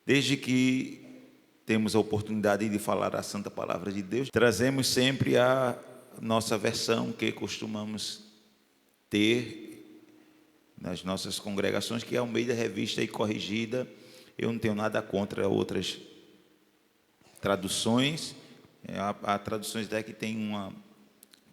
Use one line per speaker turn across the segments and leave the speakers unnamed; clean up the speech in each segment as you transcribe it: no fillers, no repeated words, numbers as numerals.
Desde que temos a oportunidade de falar a Santa Palavra de Deus, trazemos sempre a nossa versão que costumamos ter nas nossas congregações, que é Almeida Revista e Corrigida. Eu não tenho nada contra outras traduções. Há traduções até que têm uma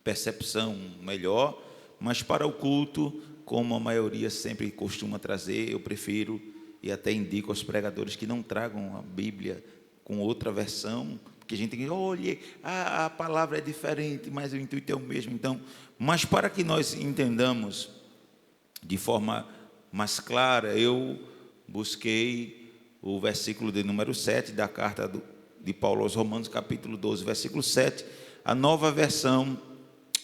percepção melhor, mas para o culto, como a maioria sempre costuma trazer, eu prefiro e até indico aos pregadores que não tragam a Bíblia com outra versão, porque a gente tem que, olha, a palavra é diferente, mas o intuito é o mesmo. Então, mas para que nós entendamos de forma mais clara, eu busquei o versículo de número 7 da carta de Paulo aos Romanos, capítulo 12, versículo 7, a nova versão,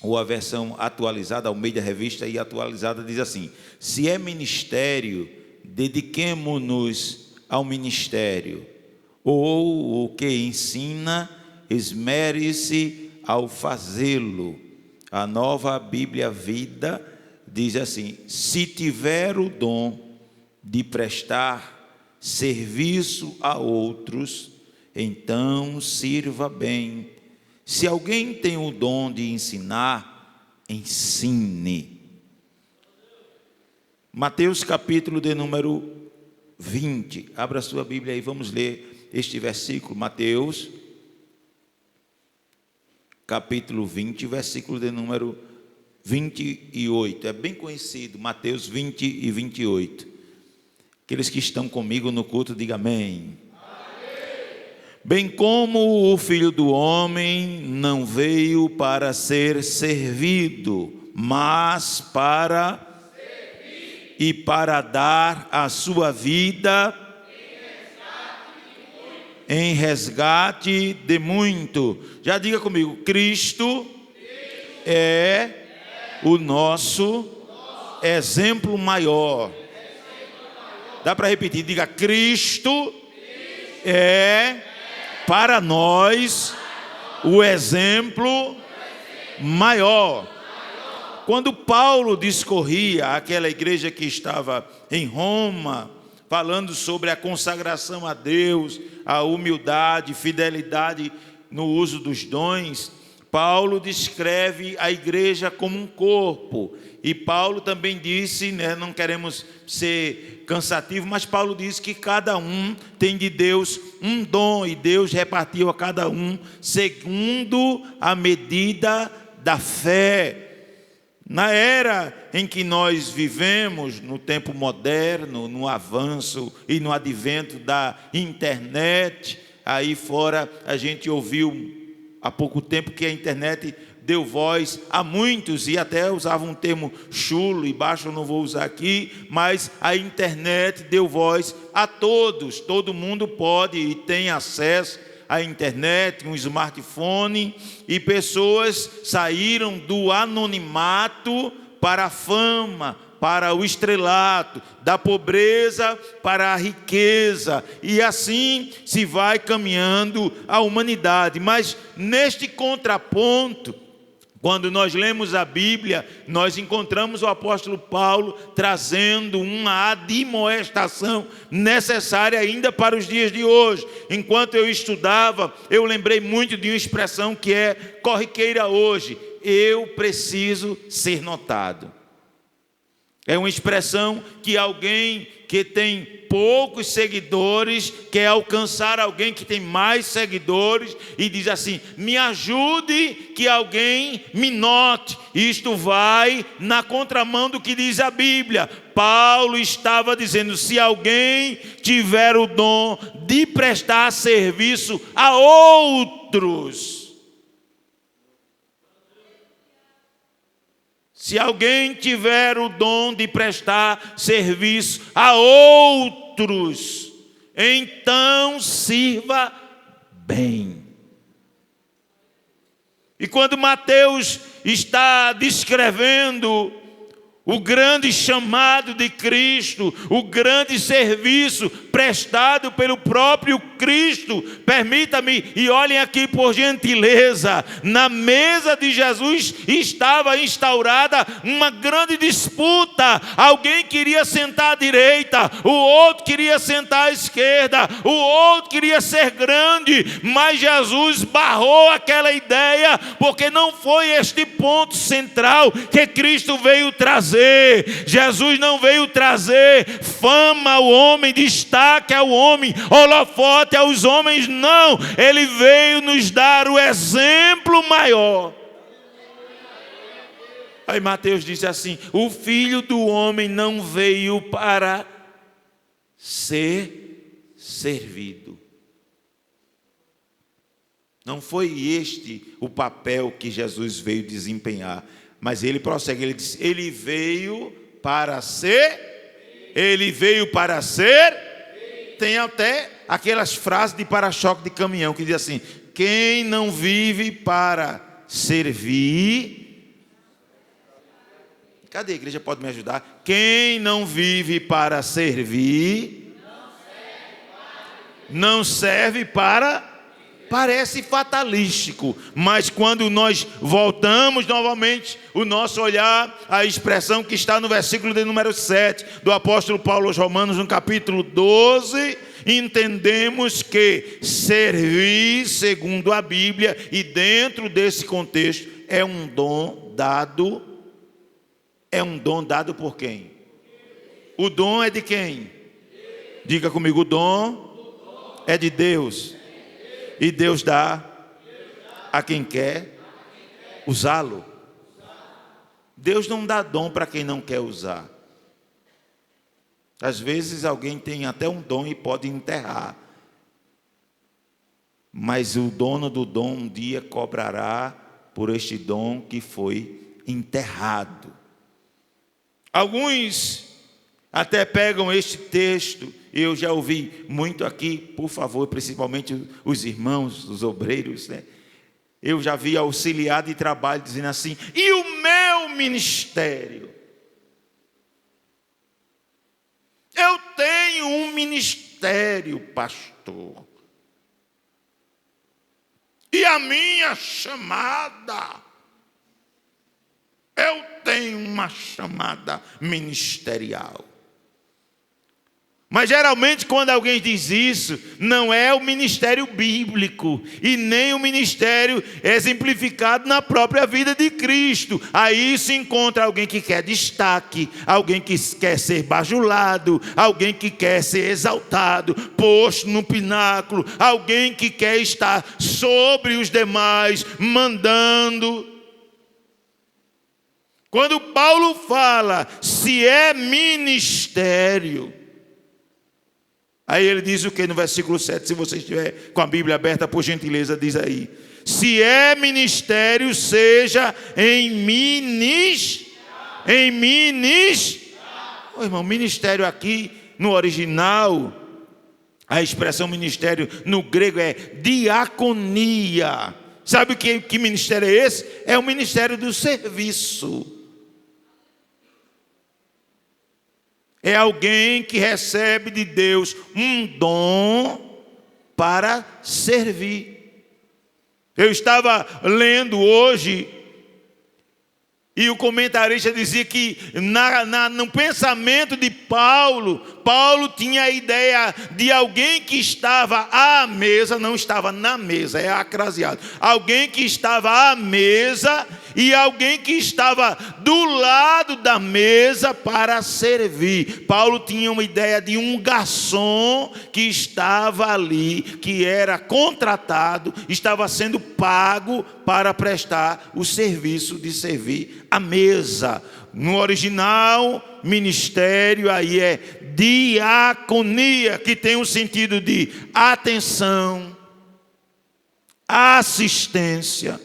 ou a versão atualizada, Almeida Revista e atualizada, diz assim: se é ministério, dediquemo-nos ao ministério, ou o que ensina, esmere-se ao fazê-lo. A Nova Bíblia Vida diz assim: se tiver o dom de prestar serviço a outros, então sirva bem. Se alguém tem o dom de ensinar, ensine. Mateus capítulo de número 20. Abra sua Bíblia aí, vamos ler este versículo. Mateus capítulo 20, versículo de número 28. É bem conhecido, Mateus 20 e 28. Aqueles que estão comigo no culto, diga amém. Bem como o Filho do Homem não veio para ser servido, mas para servir e para dar a sua vida em resgate de muito. Já diga comigo: Cristo é o nosso exemplo maior. Dá para repetir? Diga: Cristo é para nós o exemplo maior. Quando Paulo discorria àquela igreja que estava em Roma, falando sobre a consagração a Deus, a humildade, fidelidade no uso dos dons, Paulo descreve a igreja como um corpo. E Paulo também disse, não queremos ser cansativo, mas Paulo disse que cada um tem de Deus um dom, e Deus repartiu a cada um segundo a medida da fé. Na era em que nós vivemos, no tempo moderno, no avanço e no advento da internet, aí fora a gente ouviu há pouco tempo que a internet deu voz a muitos, e até usava um termo chulo e baixo, eu não vou usar aqui, mas a internet deu voz a todos. Todo mundo pode e tem acesso à internet, um smartphone, e pessoas saíram do anonimato para a fama, para o estrelato, da pobreza para a riqueza, e assim se vai caminhando a humanidade. Mas neste contraponto, quando nós lemos a Bíblia, nós encontramos o apóstolo Paulo trazendo uma admoestação necessária ainda para os dias de hoje. Enquanto eu estudava, eu lembrei muito de uma expressão que é corriqueira hoje: eu preciso ser notado. É uma expressão que alguém que tem poucos seguidores quer alcançar alguém que tem mais seguidores e diz assim: me ajude que alguém me note. Isto vai na contramão do que diz a Bíblia. Paulo estava dizendo: se alguém tiver o dom de prestar serviço a outros, se alguém tiver o dom de prestar serviço a outros, então sirva bem. E quando Mateus está descrevendo o grande chamado de Cristo, o grande serviço prestado pelo próprio Cristo. Permita-me, e olhem aqui por gentileza, na mesa de Jesus estava instaurada uma grande disputa. Alguém queria sentar à direita, o outro queria sentar à esquerda, o outro queria ser grande, mas Jesus barrou aquela ideia, porque não foi este ponto central que Cristo veio trazer. Jesus não veio trazer fama ao homem, destaque ao homem, holofote aos homens, não. Ele veio nos dar o exemplo maior. Aí Mateus diz assim: o Filho do Homem não veio para ser servido. Não foi este o papel que Jesus veio desempenhar, mas ele prossegue, ele diz: ele veio para ser, ele veio para ser. Tem até aquelas frases de para-choque de caminhão que diz assim: quem não vive para servir. Cadê a igreja? Pode me ajudar? Quem não vive para servir, não serve para. Parece fatalístico, mas quando nós voltamos novamente o nosso olhar à expressão que está no versículo de número 7 do apóstolo Paulo aos Romanos, no capítulo 12, entendemos que servir segundo a Bíblia, e dentro desse contexto, é um dom dado. É um dom dado por quem? O dom é de quem? Diga comigo: o dom é de Deus. E Deus dá a quem quer usá-lo. Deus não dá dom para quem não quer usar. Às vezes alguém tem até um dom e pode enterrar, mas o dono do dom um dia cobrará por este dom que foi enterrado. Alguns até pegam este texto, eu já ouvi muito aqui, por favor, principalmente os irmãos, os obreiros, né? Eu já vi auxiliar de trabalho dizendo assim: e o meu ministério? Eu tenho um ministério, pastor. E a minha chamada? Eu tenho uma chamada ministerial. Mas geralmente quando alguém diz isso, não é o ministério bíblico e nem o ministério exemplificado na própria vida de Cristo. Aí se encontra alguém que quer destaque, alguém que quer ser bajulado, alguém que quer ser exaltado, posto no pináculo, alguém que quer estar sobre os demais, mandando. Quando Paulo fala, se é ministério, aí ele diz o que no versículo 7, se você estiver com a Bíblia aberta, por gentileza, diz aí: se é ministério, seja em ministério. Oh, irmão, ministério aqui, no original, a expressão ministério no grego é diaconia. Sabe que ministério é esse? É o ministério do serviço. É alguém que recebe de Deus um dom para servir. Eu estava lendo hoje, e o comentarista dizia que no pensamento de Paulo tinha a ideia de alguém que estava à mesa, não estava na mesa, é acraseado. Alguém que estava à mesa e alguém que estava do lado da mesa para servir. Paulo tinha uma ideia de um garçom que estava ali, que era contratado, estava sendo pago para prestar o serviço de servir a mesa. No original, ministério aí é diaconia, que tem um sentido de atenção, assistência,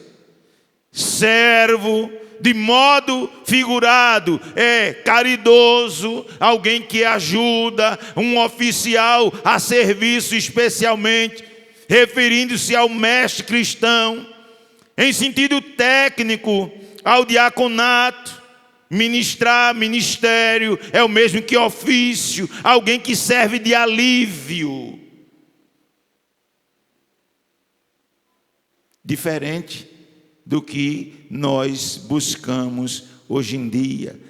servo. De modo figurado, é caridoso, alguém que ajuda, um oficial a serviço, especialmente referindo-se ao mestre cristão. Em sentido técnico, ao diaconato, Ministrar, ministério, é o mesmo que ofício, alguém que serve de alívio. Diferente do que nós buscamos hoje em dia.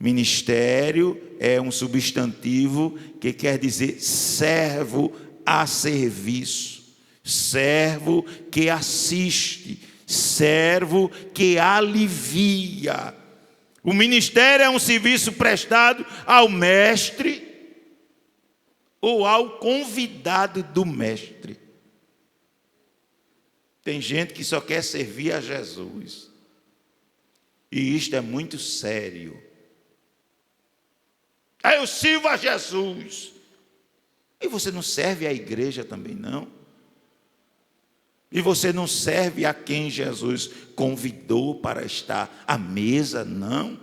Ministério é um substantivo que quer dizer servo a serviço, servo que assiste, servo que alivia. O ministério é um serviço prestado ao mestre ou ao convidado do mestre. Tem gente que só quer servir a Jesus. E isto é muito sério. Eu sirvo a Jesus. E você não serve à igreja também, não? E você não serve a quem Jesus convidou para estar à mesa, não?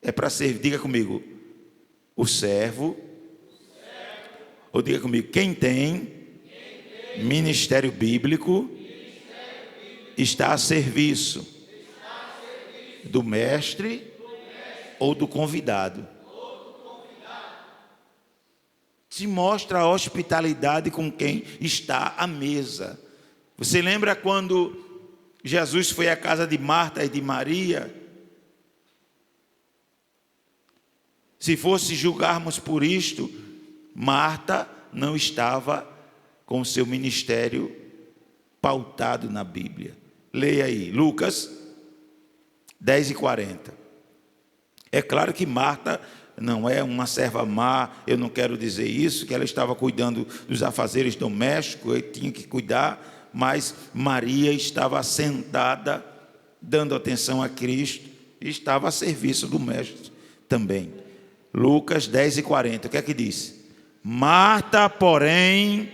É para servir, diga comigo, o servo. Ou diga comigo, quem tem ministério bíblico está a serviço do mestre ou do convidado. Se mostra a hospitalidade com quem está à mesa. Você lembra quando Jesus foi à casa de Marta e de Maria? Se fosse julgarmos por isto, Marta não estava com o seu ministério pautado na Bíblia. Leia aí, Lucas 10:40. É claro que Marta não é uma serva má, eu não quero dizer isso, que ela estava cuidando dos afazeres domésticos, eu tinha que cuidar, mas Maria estava sentada, dando atenção a Cristo, e estava a serviço do mestre também. Lucas 10:40, o que é que diz? Marta, porém,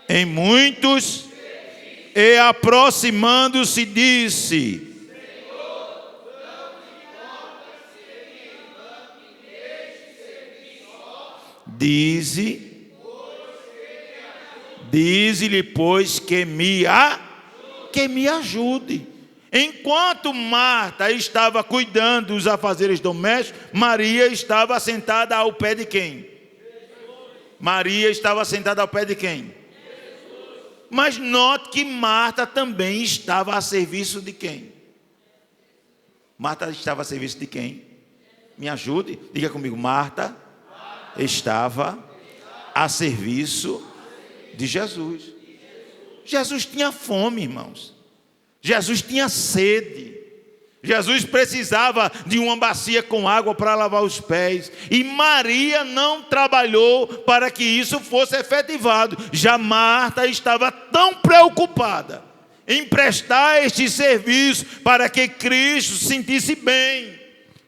em muitos, e aproximando-se, disse: Dize-lhe, pois, que me ajude. Enquanto Marta estava cuidando dos afazeres domésticos, Maria estava sentada ao pé de quem? Maria estava sentada ao pé de quem? Mas note que Marta também estava a serviço de quem? Marta estava a serviço de quem? Me ajude, diga comigo. Marta estava a serviço de Jesus. Jesus tinha fome, irmãos. Jesus tinha sede. Jesus precisava de uma bacia com água para lavar os pés. E Maria não trabalhou para que isso fosse efetivado. Já Marta estava tão preocupada em prestar este serviço para que Cristo se sentisse bem.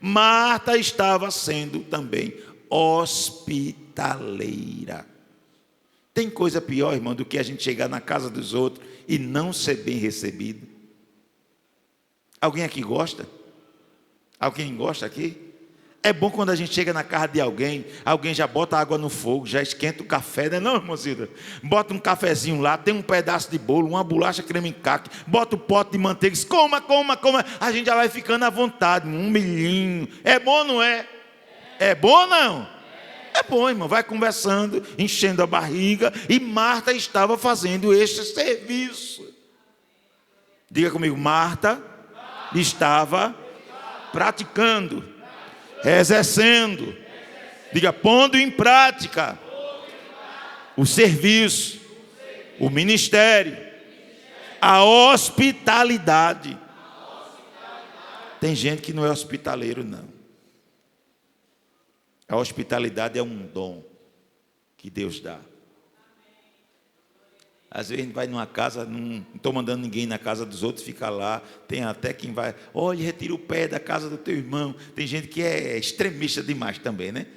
Marta estava sendo também hospitaleira. Tem coisa pior, irmão, do que a gente chegar na casa dos outros e não ser bem recebido? Alguém aqui gosta? Alguém gosta aqui? É bom quando a gente chega na casa de alguém já bota água no fogo, já esquenta o café, não é não, irmãozinha? Bota um cafezinho lá, tem um pedaço de bolo, uma bolacha creme em caque, bota o pote de manteiga, diz, coma. A gente já vai ficando à vontade, um milhinho. É bom, não é? É bom, não? É bom, irmão, vai conversando, enchendo a barriga, e Marta estava fazendo este serviço. Diga comigo, Marta estava praticando, exercendo, diga, pondo em prática o serviço, o ministério, a hospitalidade. Tem gente que não é hospitaleiro, não. A hospitalidade é um dom que Deus dá. Às vezes a gente vai numa casa, não estou mandando ninguém na casa dos outros ficar lá. Tem até quem vai, olha, retira o pé da casa do teu irmão. Tem gente que é extremista demais também, né?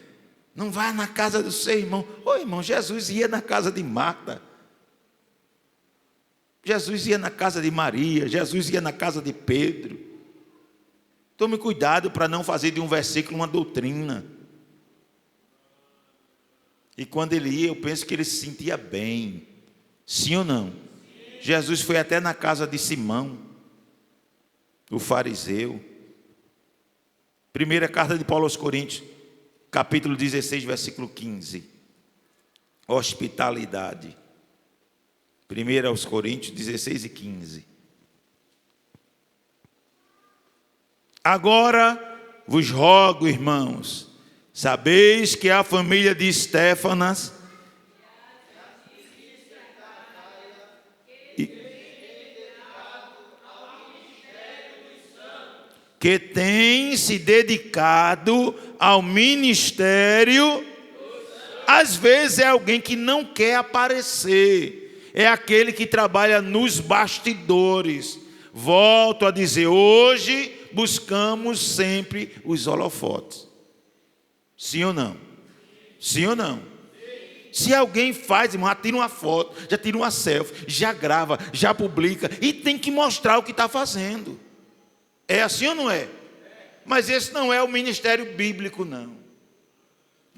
Não vai na casa do seu irmão. Ô irmão, Jesus ia na casa de Marta. Jesus ia na casa de Maria. Jesus ia na casa de Pedro. Tome cuidado para não fazer de um versículo uma doutrina. E quando ele ia, eu penso que ele se sentia bem. Sim ou não? Sim. Jesus foi até na casa de Simão. o fariseu. Primeira carta de Paulo aos Coríntios, capítulo 16, versículo 15. Hospitalidade. 1 aos Coríntios 16 e 15. Agora vos rogo, irmãos, sabeis que a família de Estéfanas que tem se dedicado ao ministério. Às vezes é alguém que não quer aparecer, é aquele que trabalha nos bastidores. Volto a dizer, hoje buscamos sempre os holofotes. Sim ou não? Sim ou não? Se alguém faz, irmão, já tira uma foto, já tira uma selfie, já grava, já publica e tem que mostrar o que está fazendo. É assim ou não é? Mas esse não é o ministério bíblico, não.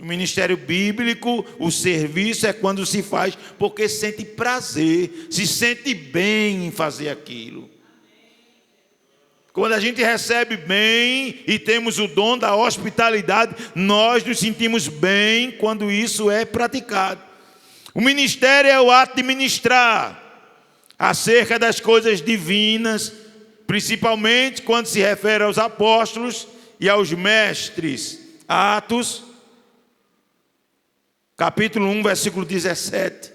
O ministério bíblico, o serviço é quando se faz porque sente prazer, se sente bem em fazer aquilo. Quando a gente recebe bem e temos o dom da hospitalidade, nós nos sentimos bem quando isso é praticado. O ministério é o ato de ministrar acerca das coisas divinas, principalmente quando se refere aos apóstolos e aos mestres. Atos, capítulo 1, versículo 17.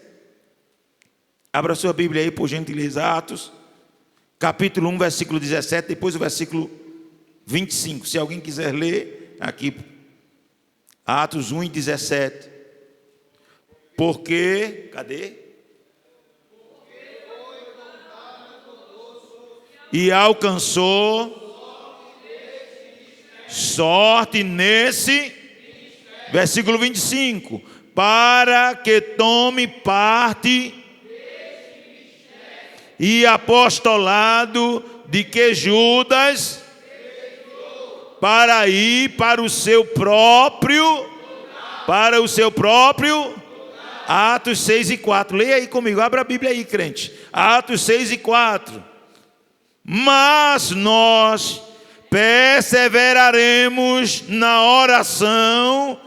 Abra sua Bíblia aí, por gentileza. Atos, capítulo 1, versículo 17, depois o versículo 25. Se alguém quiser ler, aqui, Atos 1 e 17. Porque, cadê? E alcançou sorte nesse, versículo 25, para que tome parte e apostolado de que Judas, para ir para o seu próprio, Atos 6 e 4, leia aí comigo, abra a Bíblia aí, crente, Atos 6 e 4, mas nós perseveraremos na oração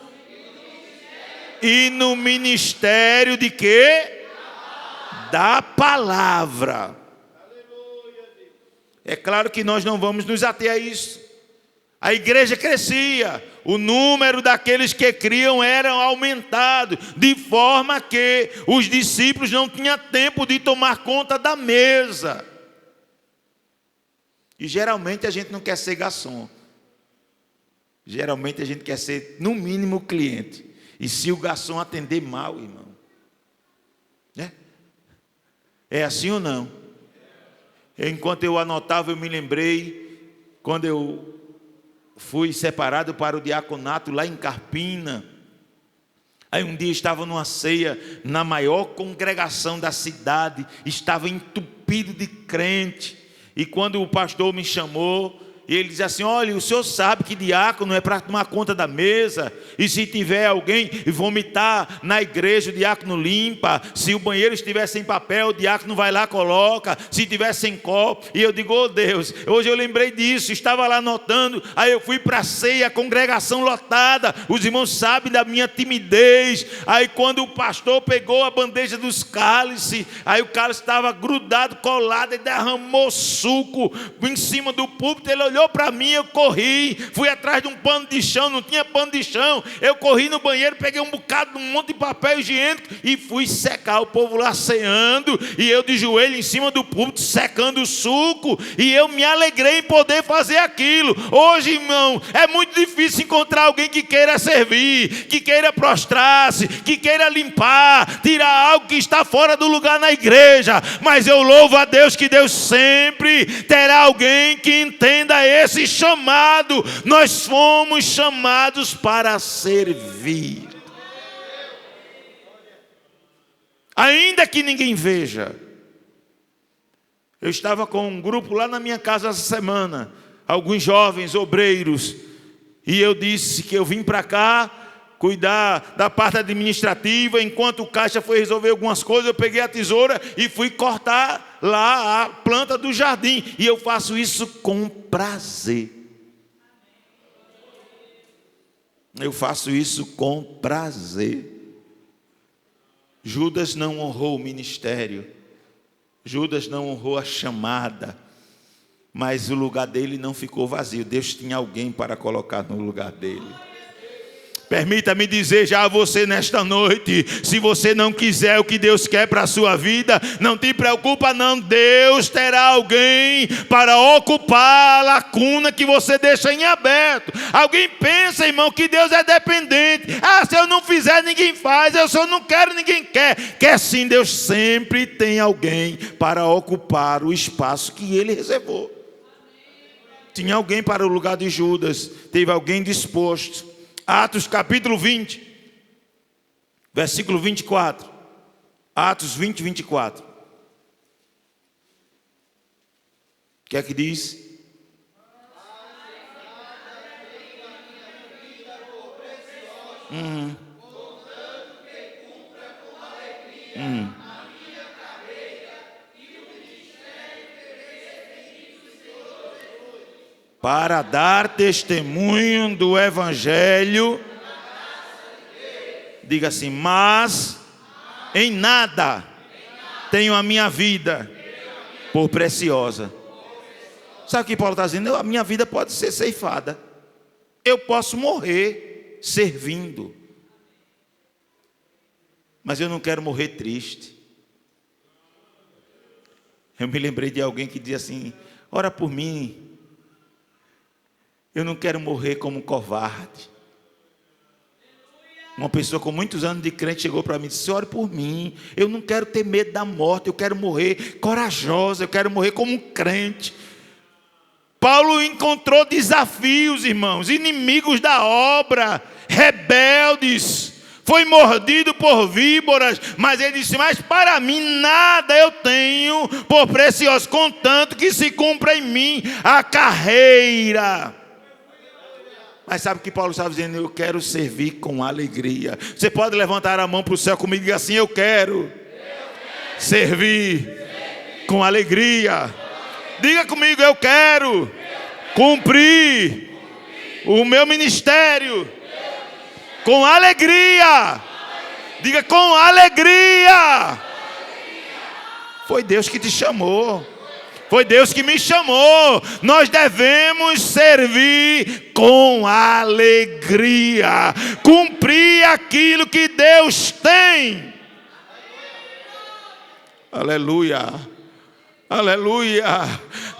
e no ministério de quê? Da palavra. É claro que nós não vamos nos ater a isso. A igreja crescia, o número daqueles que criam era aumentado, de forma que os discípulos não tinham tempo de tomar conta da mesa. E geralmente a gente não quer ser garçom. Geralmente a gente quer ser, no mínimo, cliente. E se o garçom atender mal, irmão, né? É assim ou não? Enquanto eu anotava, eu me lembrei, quando eu fui separado para o diaconato lá em Carpina. Aí um dia estava numa ceia, na maior congregação da cidade, estava entupido de crente. E quando o pastor me chamou, ele disse assim, olha, o senhor sabe que diácono é para tomar conta da mesa, e se tiver alguém vomitar na igreja, o diácono limpa, se o banheiro estiver sem papel, o diácono vai lá, coloca, se tiver sem copo. E eu digo, oh Deus, hoje eu lembrei disso, estava lá anotando, aí eu fui para a ceia, a congregação lotada, os irmãos sabem da minha timidez. Aí quando o pastor pegou a bandeja dos cálices, aí o cálice estava grudado, colado, e derramou suco em cima do púlpito. Ele olhou para mim, eu corri, fui atrás de um pano de chão, não tinha pano de chão, eu corri no banheiro, peguei um bocado, um monte de papel higiênico e fui secar, o povo lá ceando, e eu de joelho em cima do púlpito, secando o suco, e eu me alegrei em poder fazer aquilo. Hoje, irmão, é muito difícil encontrar alguém que queira servir, que queira prostrar-se, que queira limpar, tirar algo que está fora do lugar na igreja, mas eu louvo a Deus que Deus sempre terá alguém que entenda esse chamado. Nós fomos chamados para servir, ainda que ninguém veja. Eu estava com um grupo lá na minha casa essa semana, alguns jovens obreiros, e eu disse que eu vim para cá cuidar da parte administrativa. Enquanto o caixa foi resolver algumas coisas, eu peguei a tesoura e fui cortar lá a planta do jardim. E eu faço isso com prazer. Eu faço isso com prazer. Judas não honrou o ministério. Judas não honrou a chamada. Mas o lugar dele não ficou vazio. Deus tinha alguém para colocar no lugar dele. Permita-me dizer já a você nesta noite, se você não quiser o que Deus quer para a sua vida, não te preocupa não, Deus terá alguém para ocupar a lacuna que você deixa em aberto. Alguém pensa, irmão, que Deus é dependente. Se eu não fizer, ninguém faz. Se eu não quero, ninguém quer. Quer sim, Deus sempre tem alguém para ocupar o espaço que Ele reservou. Tinha alguém para o lugar de Judas, teve alguém disposto. Atos capítulo 20, versículo 24. Atos 20, 24. O que é que diz? Para dar testemunho do Evangelho. Diga assim: mas em nada tenho a minha vida por preciosa. Sabe o que Paulo está dizendo? A minha vida pode ser ceifada. Eu posso morrer servindo. Mas eu não quero morrer triste. Eu me lembrei de alguém que dizia assim: ora por mim. Eu não quero morrer como um covarde. Uma pessoa com muitos anos de crente chegou para mim e disse: ore por mim, eu não quero ter medo da morte, eu quero morrer corajosa, eu quero morrer como um crente. Paulo encontrou desafios, irmãos, inimigos da obra, rebeldes, foi mordido por víboras, mas ele disse: mas para mim nada eu tenho por precioso, contanto que se cumpra em mim a carreira. Mas sabe o que Paulo estava dizendo? Eu quero servir com alegria. Você pode levantar a mão para o céu comigo e dizer assim: eu quero servir com alegria. Diga comigo: eu quero cumprir o meu ministério com alegria. Diga: com alegria. Foi Deus que te chamou. Foi Deus que me chamou. Nós devemos servir com alegria. Cumprir aquilo que Deus tem. Aleluia. Aleluia.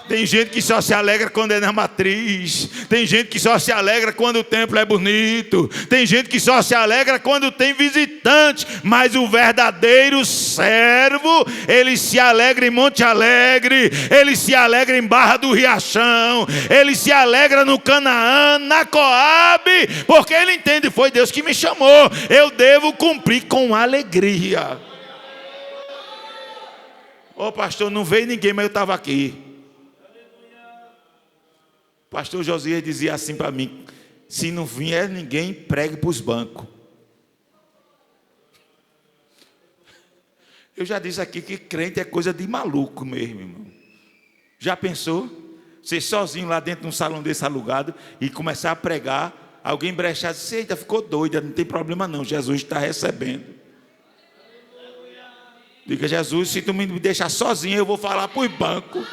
Tem gente que só se alegra quando é na matriz. Tem gente que só se alegra quando o templo é bonito. Tem gente que só se alegra quando tem visitante. Mas o verdadeiro servo, ele se alegra em Monte Alegre. Ele se alegra em Barra do Riachão. Ele se alegra no Canaã, na Coabe. Porque ele entende: foi Deus que me chamou. Eu devo cumprir com alegria. Ô pastor, não veio ninguém, mas eu estava aqui. Pastor Josias dizia assim para mim: se não vier ninguém, pregue para os bancos. Eu já disse aqui que crente é coisa de maluco mesmo, irmão. Já pensou? Você sozinho lá dentro de um salão desse alugado e começar a pregar, alguém brechar e dizer: eita, ficou doida, não tem problema não, Jesus está recebendo. Diga: Jesus, se tu me deixar sozinho, eu vou falar para os bancos.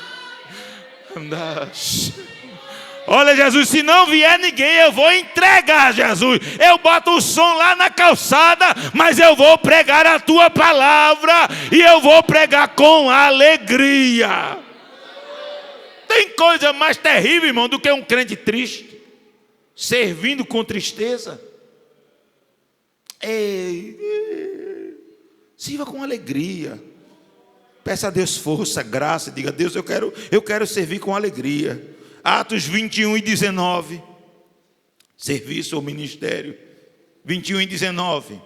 Olha, Jesus, se não vier ninguém, eu vou entregar, Jesus. Eu boto o som lá na calçada, mas eu vou pregar a tua palavra. E eu vou pregar com alegria. Tem coisa mais terrível, irmão, do que um crente triste, servindo com tristeza. Sirva com alegria. Peça a Deus força, graça. Diga: Deus, eu quero servir com alegria. Atos 21 e 19. Serviço ou ministério. 21 e 19.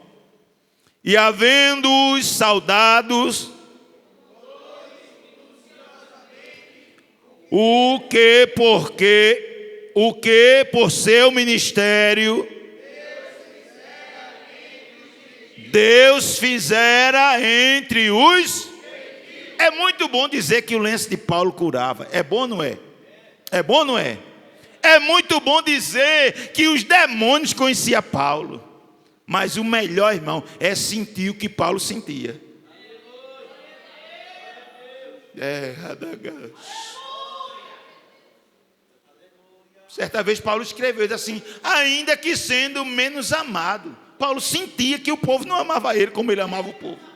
E havendo os soldados, o que por seu ministério Deus fizera entre os... É muito bom dizer que o lenço de Paulo curava. É bom, não é? É bom, não é? É muito bom dizer que os demônios conheciam Paulo. Mas o melhor, irmão, é sentir o que Paulo sentia. Certa vez Paulo escreveu assim: ainda que sendo menos amado. Paulo sentia que o povo não amava ele como ele amava o povo.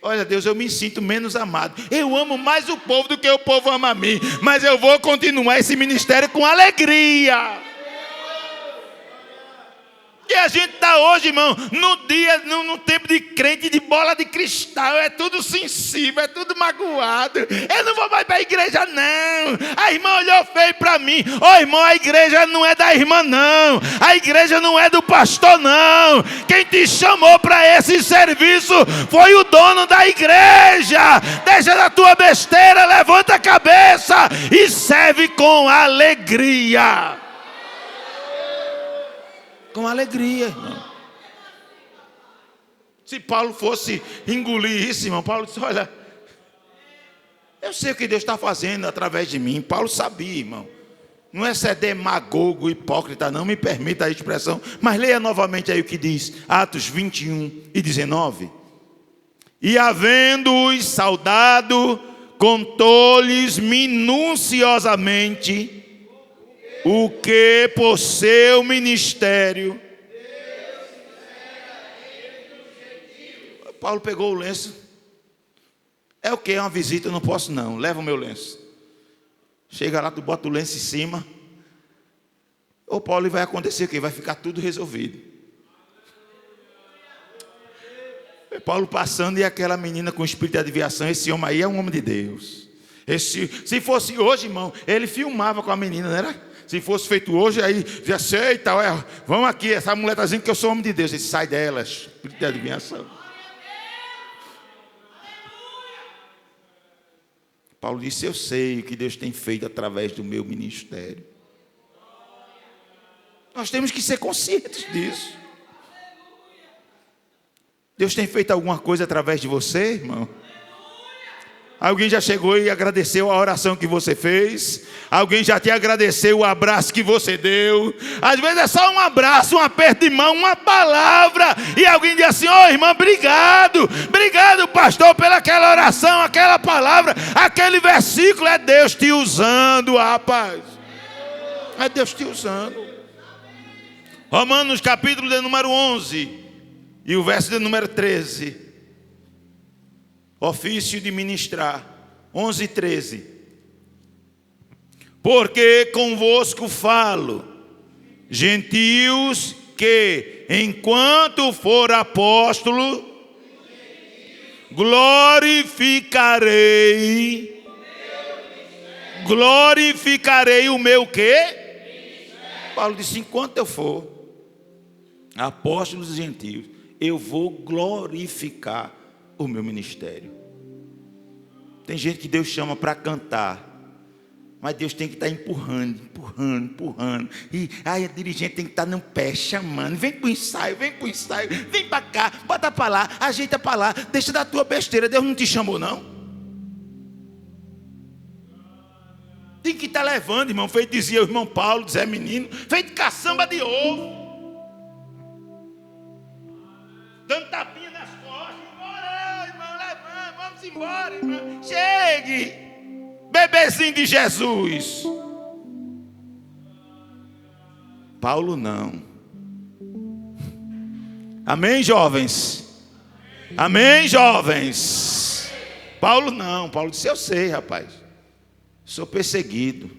Olha, Deus, eu me sinto menos amado. Eu amo mais o povo do que o povo ama a mim. Mas eu vou continuar esse ministério com alegria. E a gente está hoje, irmão, no tempo de crente de bola de cristal. É tudo sensível, é tudo magoado. Eu não vou mais para a igreja, não. A irmã olhou feio para mim. Irmão, a igreja não é da irmã, não. A igreja não é do pastor, não. Quem te chamou para esse serviço foi o dono da igreja. Deixa da tua besteira, levanta a cabeça e serve com alegria. Com alegria, irmão. Se Paulo fosse engolir isso, irmão, Paulo disse: olha, eu sei o que Deus está fazendo através de mim. Paulo sabia, irmão. Não é ser demagogo, hipócrita, não, me permita a expressão. Mas leia novamente aí o que diz Atos 21 e 19. E havendo-os saudado, contou-lhes minuciosamente o que por seu ministério. Paulo pegou o lenço. É o que? É uma visita, eu não posso não. Leva o meu lenço. Chega lá, tu bota o lenço em cima. Ô Paulo, e vai acontecer o quê? Vai ficar tudo resolvido. Paulo passando e aquela menina com espírito de adivinhação. Esse homem aí é um homem de Deus. Se fosse hoje, irmão, ele filmava com a menina, não era? Se fosse feito hoje, aí já sei e tal. Vamos aqui, essa mulher está dizendo que eu sou homem de Deus. Ele sai dela, espírito de adivinhação. Paulo disse: eu sei o que Deus tem feito através do meu ministério. Nós temos que ser conscientes disso. Deus tem feito alguma coisa através de você, irmão? Alguém já chegou e agradeceu a oração que você fez? Alguém já te agradeceu o abraço que você deu? Às vezes é só um abraço, um aperto de mão, uma palavra. E alguém diz assim: irmão, obrigado. Obrigado, pastor, pelaquela oração, aquela palavra, aquele versículo. É Deus te usando, rapaz. É Deus te usando. Romanos capítulo de número 11 e o verso de número 13. Ofício de ministrar, 11:13. Porque convosco falo, gentios, que glorificarei o meu quê? Paulo disse: enquanto eu for apóstolo dos gentios, eu vou glorificar o meu ministério. Tem gente que Deus chama para cantar, mas Deus tem que estar empurrando. E a dirigente tem que estar no pé, chamando: vem para o ensaio, vem para cá, bota para lá, ajeita para lá, deixa da tua besteira. Deus não te chamou, não? Tem que estar levando, irmão. Feito dizia o irmão Paulo, Zé Menino, feito caçamba de ovo, dando tapinha nas costas. Embora, irmão, levanta, vamos embora, irmão. Chegue, bebezinho de Jesus. Paulo não. Amém, jovens? Amém, jovens? Paulo não. Paulo disse: eu sei, rapaz. Sou perseguido,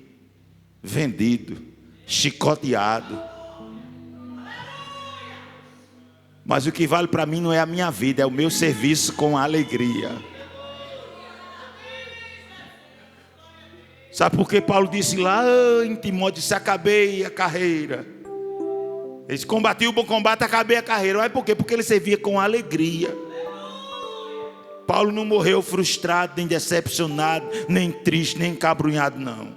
vendido, chicoteado. Mas o que vale para mim não é a minha vida, é o meu serviço com alegria. Sabe por que Paulo disse lá em Timóteo: disse, acabei a carreira. Ele disse: combati o bom combate, acabei a carreira. Mas por quê? Porque ele servia com alegria. Paulo não morreu frustrado, nem decepcionado, nem triste, nem encabrunhado, não.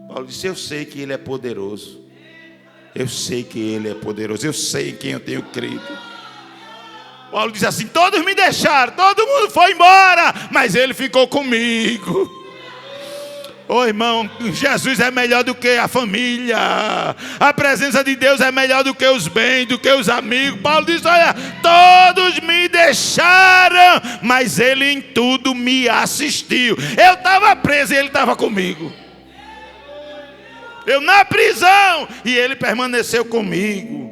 Paulo disse: eu sei que ele é poderoso. Eu sei que Ele é poderoso. Eu sei em quem eu tenho crido. Paulo diz assim: todos me deixaram, todo mundo foi embora, mas Ele ficou comigo. Ô irmão, Jesus é melhor do que a família. A presença de Deus é melhor do que os bens, do que os amigos. Paulo diz: olha, todos me deixaram, mas Ele em tudo me assistiu. Eu estava preso e Ele estava comigo. Eu na prisão e Ele permaneceu comigo.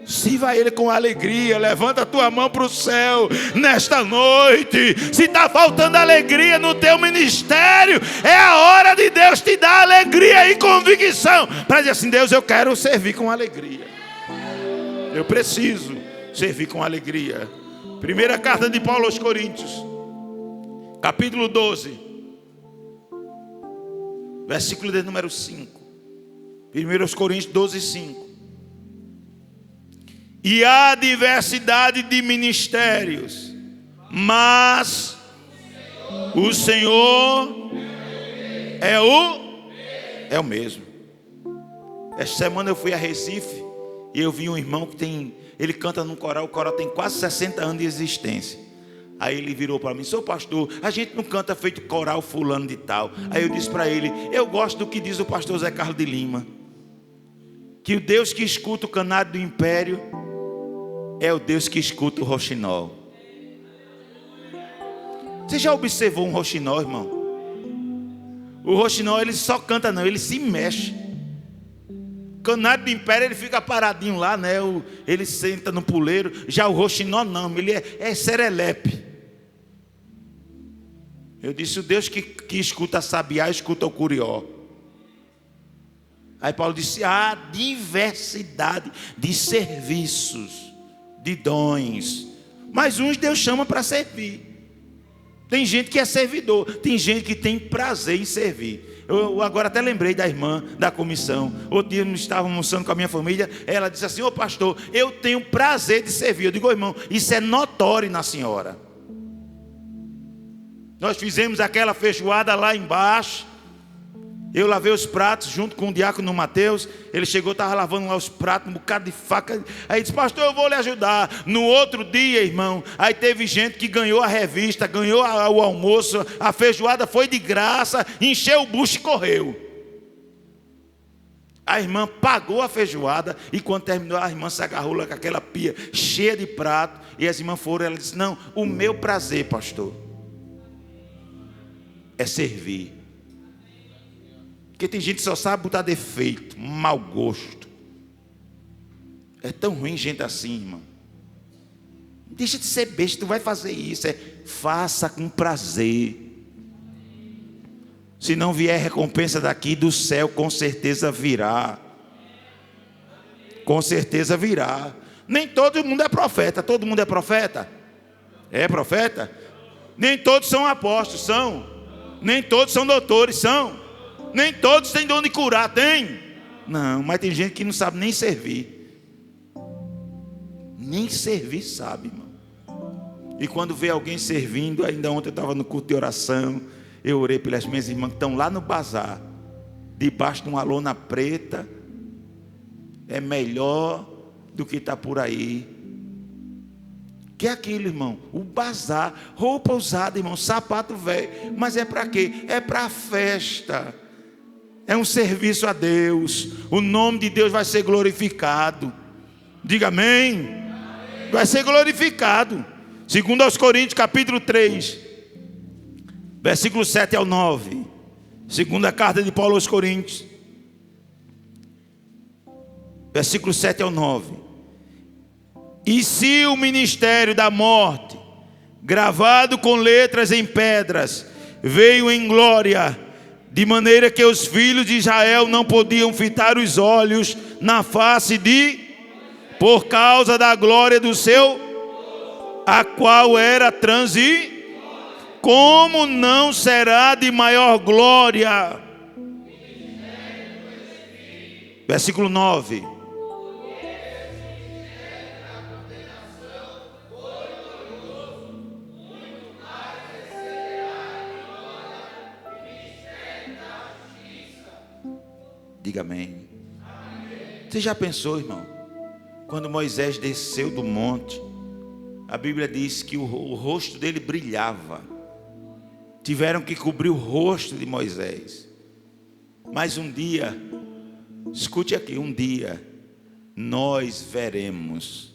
Sirva a Ele com alegria. Levanta a tua mão para o céu nesta noite. Se está faltando alegria no teu ministério, é a hora de Deus te dar alegria e convicção para dizer assim: Deus, eu quero servir com alegria. Eu preciso servir com alegria. Primeira carta de Paulo aos Coríntios, capítulo 12, versículo de número 5. 1 Coríntios 12, 5. E há diversidade de ministérios, mas o Senhor é o mesmo. Esta semana eu fui a Recife e eu vi um irmão que ele canta num coral. O coral tem quase 60 anos de existência. Aí ele virou para mim: sou pastor, a gente não canta feito coral fulano de tal. Aí eu disse para ele: eu gosto do que diz o pastor Zé Carlos de Lima, que o Deus que escuta o canário do império é o Deus que escuta o roxinol. Você já observou um roxinol, irmão? O roxinol, ele só canta não, ele se mexe. O canário do império, ele fica paradinho lá, né? Ele senta no puleiro. Já o roxinol não, ele é serelepe. Eu disse: o Deus que escuta a sabiá, escuta o curió. Aí Paulo disse: há diversidade de serviços, de dons, mas uns Deus chama para servir. Tem gente que é servidor, tem gente que tem prazer em servir. Eu agora até lembrei da irmã da comissão. Outro dia nós estávamos almoçando com a minha família. Ela disse assim: ô pastor, eu tenho prazer de servir. Eu digo: ô irmão, isso é notório na senhora. Nós fizemos aquela feijoada lá embaixo. Eu lavei os pratos junto com o diácono Mateus. Ele chegou, estava lavando lá os pratos, um bocado de faca. Aí disse: pastor, eu vou lhe ajudar. No outro dia, irmão, aí teve gente que ganhou a revista, ganhou o almoço. A feijoada foi de graça, encheu o bucho e correu. A irmã pagou a feijoada. E quando terminou, a irmã se agarrou lá com aquela pia cheia de prato. E as irmãs foram, ela disse: não, o meu prazer, pastor, é servir. Porque tem gente que só sabe botar defeito, mau gosto. É tão ruim gente assim, irmão. Deixa de ser besta, tu vai fazer isso. Faça com prazer. Se não vier recompensa daqui do céu, com certeza virá. Com certeza virá. Nem todo mundo é profeta. Todo mundo é profeta? É profeta? Nem todos são apóstolos, são. Nem todos são doutores, são. Nem todos têm dom de curar, tem? Não, mas tem gente que não sabe nem servir. Nem servir sabe, irmão. E quando vê alguém servindo, ainda ontem eu estava no culto de oração, eu orei pelas minhas irmãs que estão lá no bazar, debaixo de uma lona preta. É melhor do que está por aí. Que é aquilo, irmão? O bazar, roupa usada, irmão, sapato velho. Mas é para quê? É para festa. É um serviço a Deus. O nome de Deus vai ser glorificado. Diga amém. Vai ser glorificado. Segundo aos Coríntios, capítulo 3, versículo 7 ao 9. Segunda carta de Paulo aos Coríntios, versículo 7 ao 9. E se o ministério da morte, gravado com letras em pedras, veio em glória, de maneira que os filhos de Israel não podiam fitar os olhos na face por causa da glória do seu, a qual era como não será de maior glória? Versículo 9. Diga amém. Você já pensou, irmão? Quando Moisés desceu do monte, a Bíblia diz que o rosto dele brilhava. Tiveram que cobrir o rosto de Moisés. Mas um dia, escute aqui, um dia nós veremos.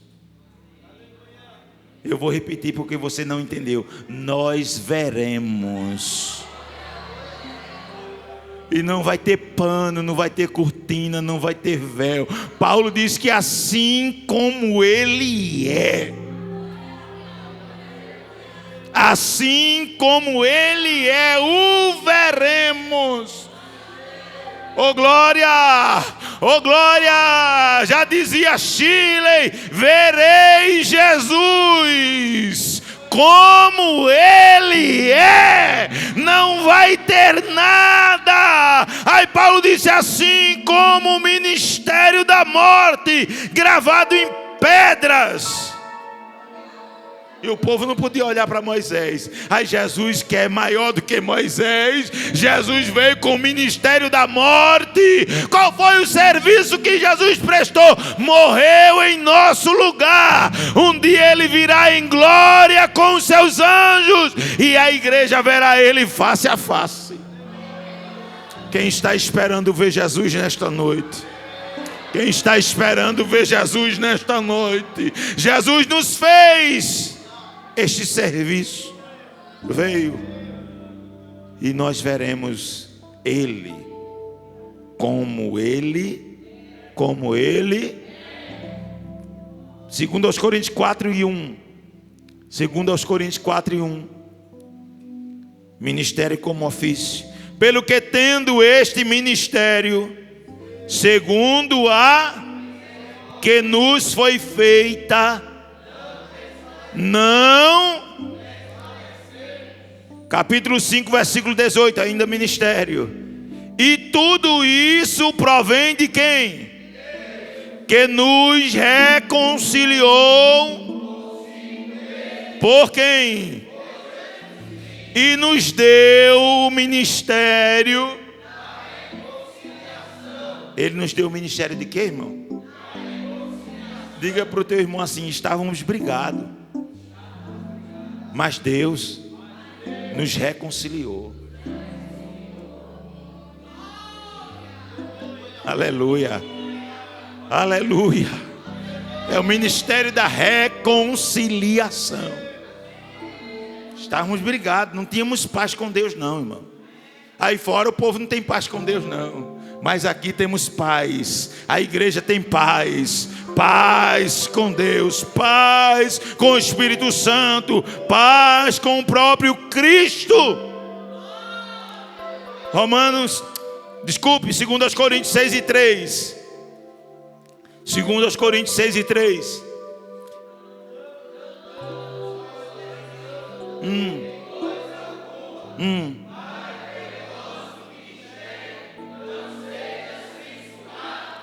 Eu vou repetir porque você não entendeu. Nós veremos. E não vai ter pano, não vai ter cortina, não vai ter véu. Paulo diz que assim como Ele é, assim como Ele é, o veremos. Oh glória, oh glória. Já dizia Shirley: verei Jesus como Ele é, não vai ter nada. Aí Paulo disse: assim como o ministério da morte gravado em pedras. E o povo não podia olhar para Moisés. Aí Jesus, que é maior do que Moisés, Jesus veio com o ministério da morte. Qual foi o serviço que Jesus prestou? Morreu em nosso lugar. Um dia Ele virá em glória com os seus anjos, e a igreja verá Ele face a face. Quem está esperando ver Jesus nesta noite? Quem está esperando ver Jesus nesta noite? Jesus nos fez este serviço, veio, e nós veremos Ele como Ele, como Ele. 2 Coríntios 4:1. 2 Coríntios 4:1. Ministério como ofício. Pelo que tendo este ministério, segundo a que nos foi feita, não. Capítulo 5, versículo 18, ainda ministério. E tudo isso provém de quem? Que nos reconciliou. Por quem? E nos deu o ministério. Ele nos deu o ministério de quê, irmão? Diga para o teu irmão assim: estávamos brigados, mas Deus nos reconciliou. Aleluia, aleluia. É o ministério da reconciliação. Estávamos brigados, não tínhamos paz com Deus não, irmão. Aí fora o povo não tem paz com Deus não, mas aqui temos paz. A igreja tem paz. Paz com Deus, paz com o Espírito Santo, paz com o próprio Cristo. 2 Coríntios 6:3. 2 Coríntios 6:3.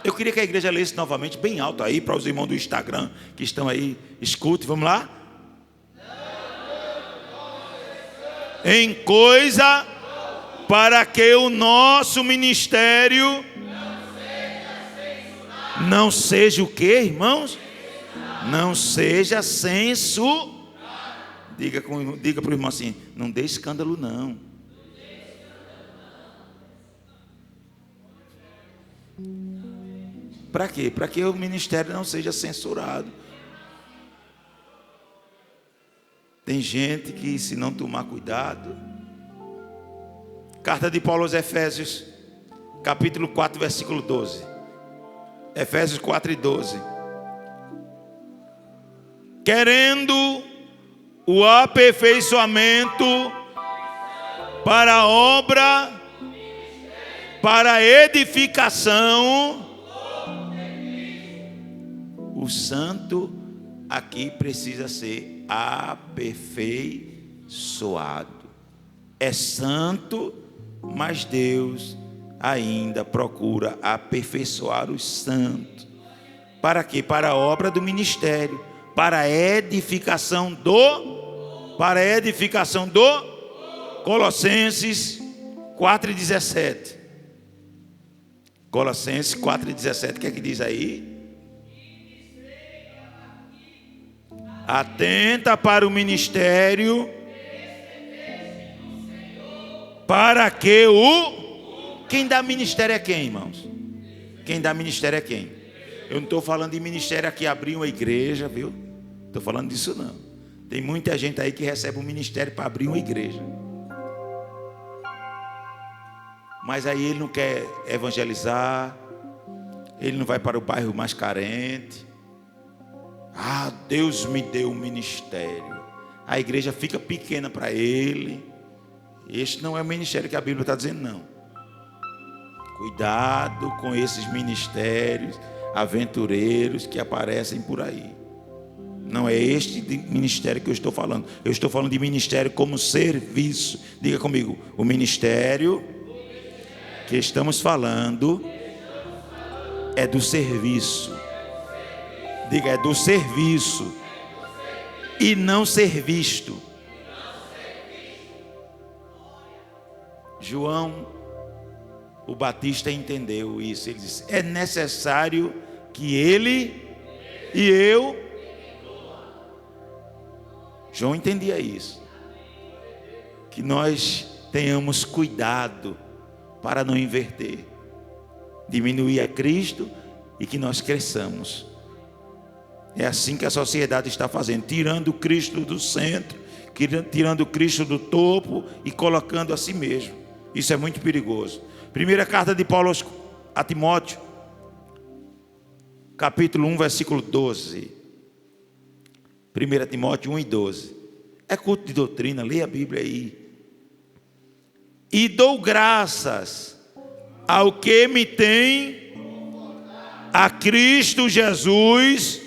Eu queria que a igreja lesse novamente bem alto aí, para os irmãos do Instagram que estão aí. Escute, vamos lá. Em coisa para que o nosso ministério não seja o quê, irmãos? Não seja censurado. Diga para o irmão assim: não dê escândalo não. Para quê? Para que o ministério não seja censurado. Tem gente que, se não tomar cuidado. Carta de Paulo aos Efésios, capítulo 4, versículo 12. Efésios 4:12. Querendo o aperfeiçoamento para a obra, para a edificação. O santo aqui precisa ser aperfeiçoado. É santo, mas Deus ainda procura aperfeiçoar os santos. Para quê? Para a obra do ministério, para a edificação do Colossenses 4:17. Colossenses 4,17, o que é que diz aí? Atenta para o ministério, para que quem dá ministério é quem, irmãos? Quem dá ministério é quem? Eu não estou falando de ministério aqui, abrir uma igreja, viu? Estou falando disso não. Tem muita gente aí que recebe um ministério para abrir uma igreja, mas aí ele não quer evangelizar, ele não vai para o bairro mais carente. Ah, Deus me deu um ministério. A igreja fica pequena para ele. Este não é o ministério que a Bíblia está dizendo, não. Cuidado com esses ministérios aventureiros que aparecem por aí. Não é este ministério que eu estou falando. Eu estou falando de ministério como serviço. Diga comigo, o ministério que estamos falando é do serviço. Diga, é do serviço e não ser visto. João, o Batista, entendeu isso. Ele disse: é necessário que ele e eu. João entendia isso. Que nós tenhamos cuidado para não inverter. Diminuir a Cristo e que nós cresçamos. É assim que a sociedade está fazendo, tirando Cristo do centro, tirando Cristo do topo e colocando a si mesmo. Isso é muito perigoso. Primeira carta de Paulo a Timóteo, capítulo 1, versículo 12. 1 Timóteo 1 e 12. É culto de doutrina, leia a Bíblia aí. E dou graças ao que me tem a Cristo Jesus,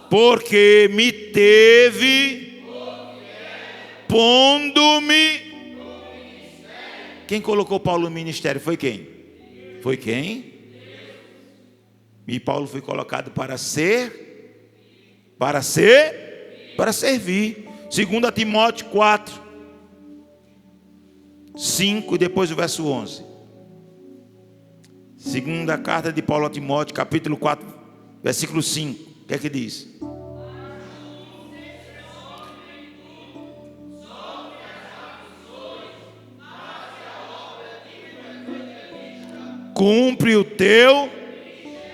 porque me teve pondo-me. Quem colocou Paulo no ministério foi quem? Foi quem? E Paulo foi colocado para servir. 2 Timóteo 4, 5 e depois o verso 11. Segunda carta de Paulo a Timóteo, capítulo 4, versículo 5. O que é que diz? Cumpre o teu,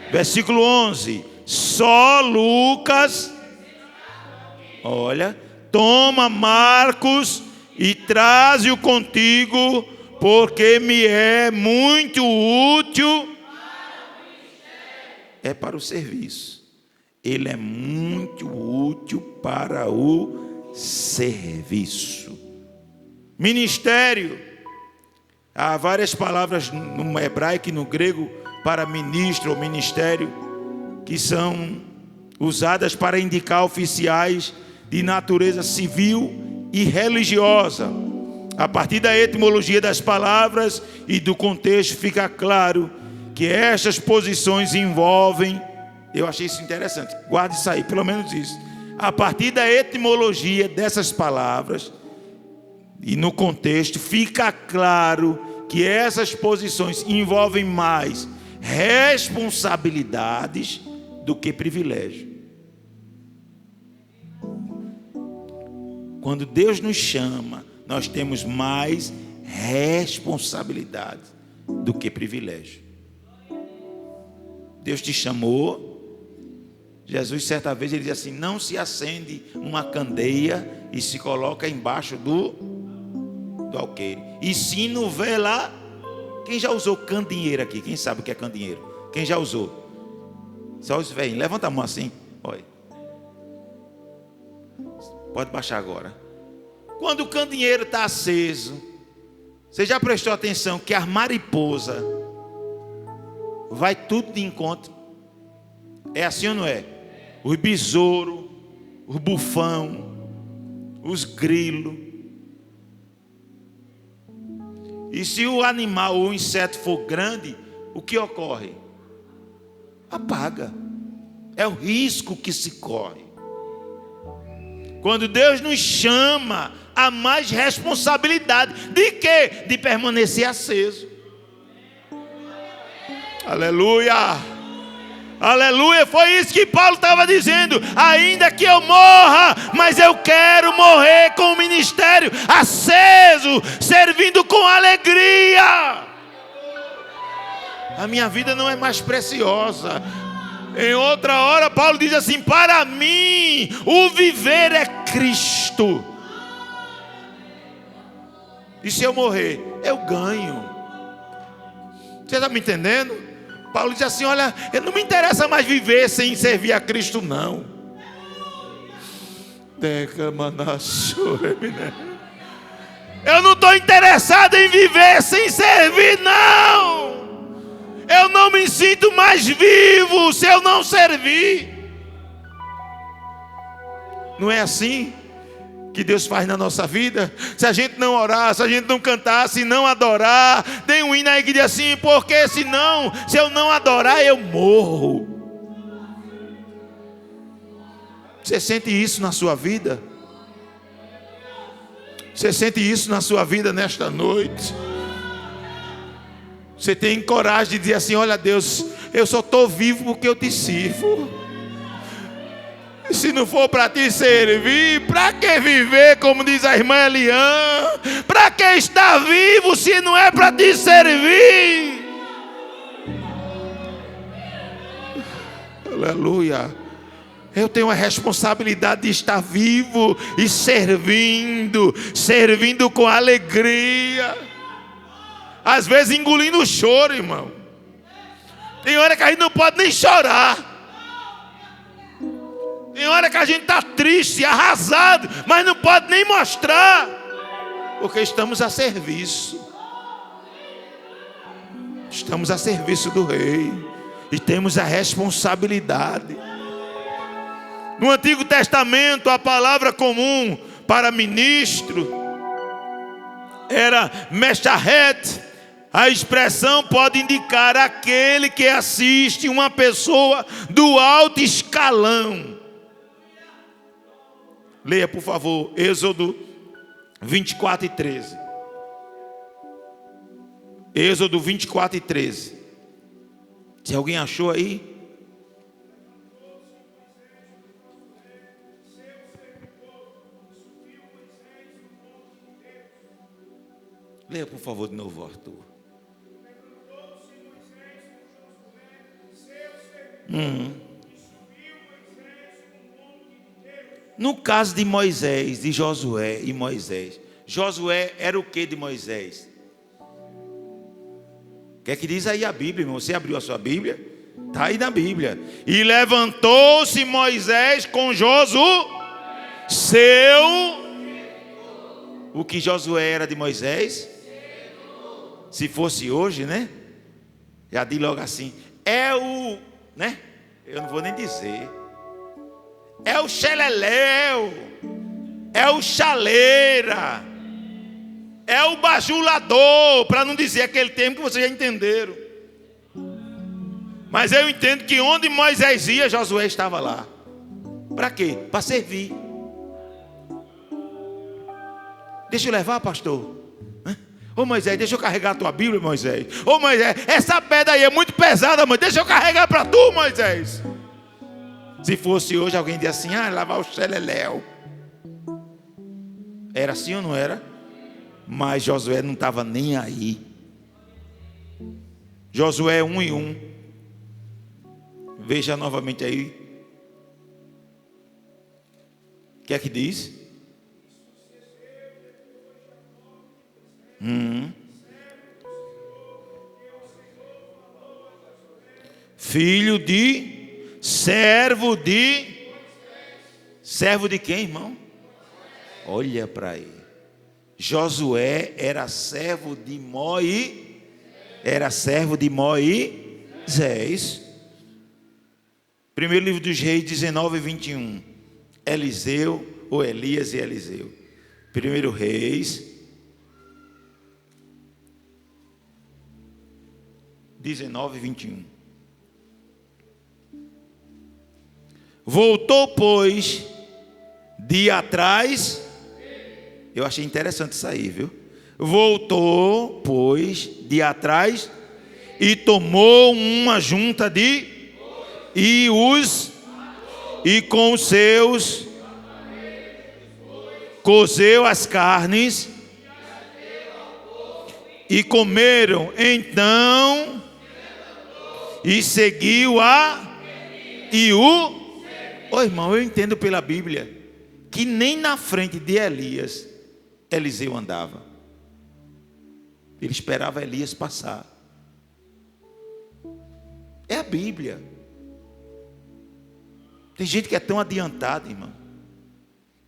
versículo 11. Só Lucas, olha, toma Marcos e traze-o contigo, porque me é muito útil. É para o serviço. Ele é muito útil para o serviço. Ministério. Há várias palavras no hebraico e no grego para ministro ou ministério que são usadas para indicar oficiais de natureza civil e religiosa. A partir da etimologia das palavras e do contexto fica claro que estas posições envolvem. Eu achei isso interessante, guarde isso aí, pelo menos isso. A partir da etimologia dessas palavras e no contexto, fica claro que essas posições envolvem mais responsabilidades do que privilégio. Quando Deus nos chama, nós temos mais responsabilidade do que privilégio. Deus te chamou. Jesus, certa vez, ele diz assim: não se acende uma candeia e se coloca embaixo do alqueire, e sim no velar. Quem já usou candeeiro aqui? Quem sabe o que é candeeiro? Quem já usou? Só os velhos. Levanta a mão assim. Olha. Pode baixar agora. Quando o candeeiro está aceso, você já prestou atenção que a mariposa vai tudo de encontro? É assim ou não é? Os besouros, os bufão, os grilos. E se o animal ou o inseto for grande, o que ocorre? Apaga. É o risco que se corre. Quando Deus nos chama, há mais responsabilidade. De quê? De permanecer aceso. Aleluia. Aleluia, foi isso que Paulo estava dizendo. Ainda que eu morra, mas eu quero morrer com o ministério aceso, servindo com alegria. A minha vida não é mais preciosa. Em outra hora Paulo diz assim: para mim o viver é Cristo, e se eu morrer eu ganho. Você está me entendendo? Paulo diz assim: olha, não me interessa mais viver sem servir a Cristo, não. Eu não estou interessado em viver sem servir, não. Eu não me sinto mais vivo se eu não servir. Não é assim que Deus faz na nossa vida? Se a gente não orar, se a gente não cantar, se não adorar, tem um hino aí que diz assim: porque se eu não adorar, eu morro. Você sente isso na sua vida? Você sente isso na sua vida nesta noite? Você tem coragem de dizer assim: olha Deus, eu só estou vivo porque eu te sirvo. Se não for para te servir, para que viver, como diz a irmã Eliane? Para que estar vivo se não é para te servir? Aleluia. Eu tenho a responsabilidade de estar vivo e servindo com alegria. Às vezes engolindo o choro, irmão. Tem hora que a gente não pode nem chorar. Tem hora que a gente está triste, arrasado, mas não pode nem mostrar, porque estamos a serviço. Estamos a serviço do Rei e temos a responsabilidade. No Antigo Testamento, a palavra comum para ministro era mesharet. A expressão pode indicar aquele que assiste uma pessoa do alto escalão. Leia, por favor, Êxodo 24 e 13. Êxodo 24 e 13. Se alguém achou aí. Leia, por favor, de novo, Arthur. No caso de Moisés, de Josué e Moisés, Josué era o que de Moisés? O que é que diz aí a Bíblia, irmão? Você abriu a sua Bíblia? Está aí na Bíblia. E levantou-se Moisés com Josué, o que Josué era de Moisés? Se fosse hoje, né? Já diz logo assim: é o, né? Eu não vou nem dizer. É o xeleléu, é o chaleira, é o bajulador, para não dizer aquele termo que vocês já entenderam. Mas eu entendo que onde Moisés ia, Josué estava lá. Para quê? Para servir. Deixa eu levar, pastor. Ô Moisés, deixa eu carregar a tua Bíblia, Moisés. Ô Moisés, essa pedra aí é muito pesada, mãe. Deixa eu carregar para tu, Moisés. Se fosse hoje, alguém diz assim: lavar o xeleléu. Era assim ou não era? Mas Josué não estava nem aí. Josué 1:1. Veja novamente aí. O que é que diz? Filho de... Servo de quem, irmão? Olha para aí. Josué era servo de Moisés. Primeiro livro dos Reis 19 e 21. Eliseu, ou Elias e Eliseu. Primeiro Reis 19 e 21. Voltou, pois, de atrás. Eu achei interessante isso aí, viu? Voltou, pois, de atrás e tomou uma junta e com os seus cozeu as carnes e comeram. Então e seguiu Ô irmão, eu entendo pela Bíblia que nem na frente de Elias Eliseu andava. Ele esperava Elias passar. É a Bíblia. Tem gente que é tão adiantada, irmão.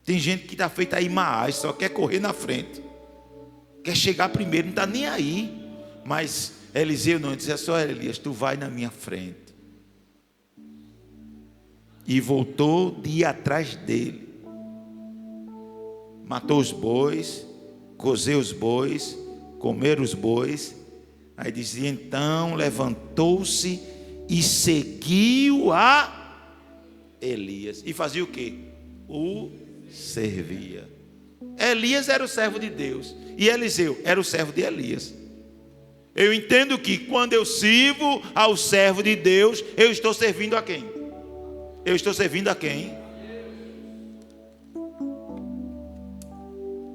Tem gente que está feita aí Maás, só quer correr na frente, quer chegar primeiro, não está nem aí. Mas Eliseu não, dizia só: Elias, tu vai na minha frente. E voltou de ir atrás dele. Matou os bois, cozeu os bois, comeram os bois. Aí dizia: então levantou-se e seguiu a Elias. E fazia o quê? O servia. Elias era o servo de Deus e Eliseu era o servo de Elias. Eu entendo que quando eu sirvo ao servo de Deus, eu estou servindo a quem? Eu estou servindo a quem?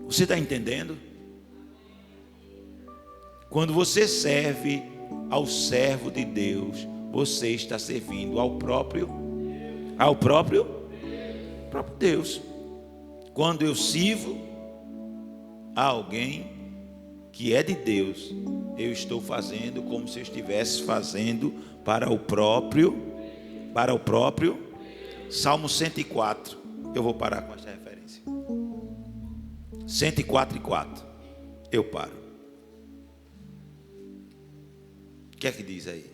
Você está entendendo? Quando você serve ao servo de Deus, você está servindo ao próprio Deus. Quando eu sirvo a alguém que é de Deus, eu estou fazendo como se eu estivesse fazendo para o próprio Salmo 104. Eu vou parar com essa referência. 104:4. Eu paro. O que é que diz aí?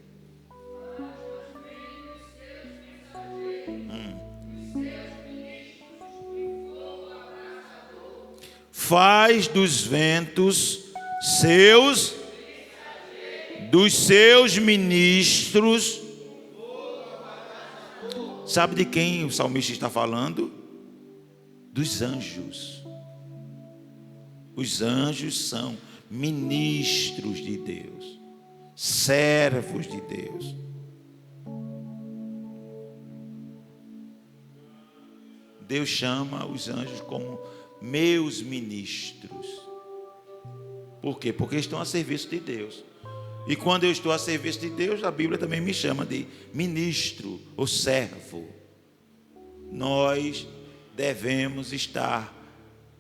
Faz dos ventos dos seus ministros. Sabe de quem o salmista está falando? Dos anjos. Os anjos são ministros de Deus, servos de Deus. Deus chama os anjos como meus ministros. Por quê? Porque estão a serviço de Deus. E quando eu estou a serviço de Deus, a Bíblia também me chama de ministro ou servo. Nós devemos estar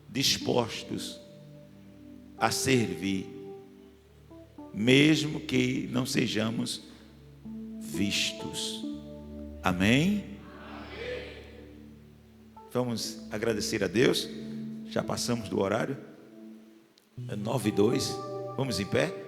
dispostos a servir, mesmo que não sejamos vistos. Amém? Vamos agradecer a Deus. Já passamos do horário. É 9:02. Vamos em pé.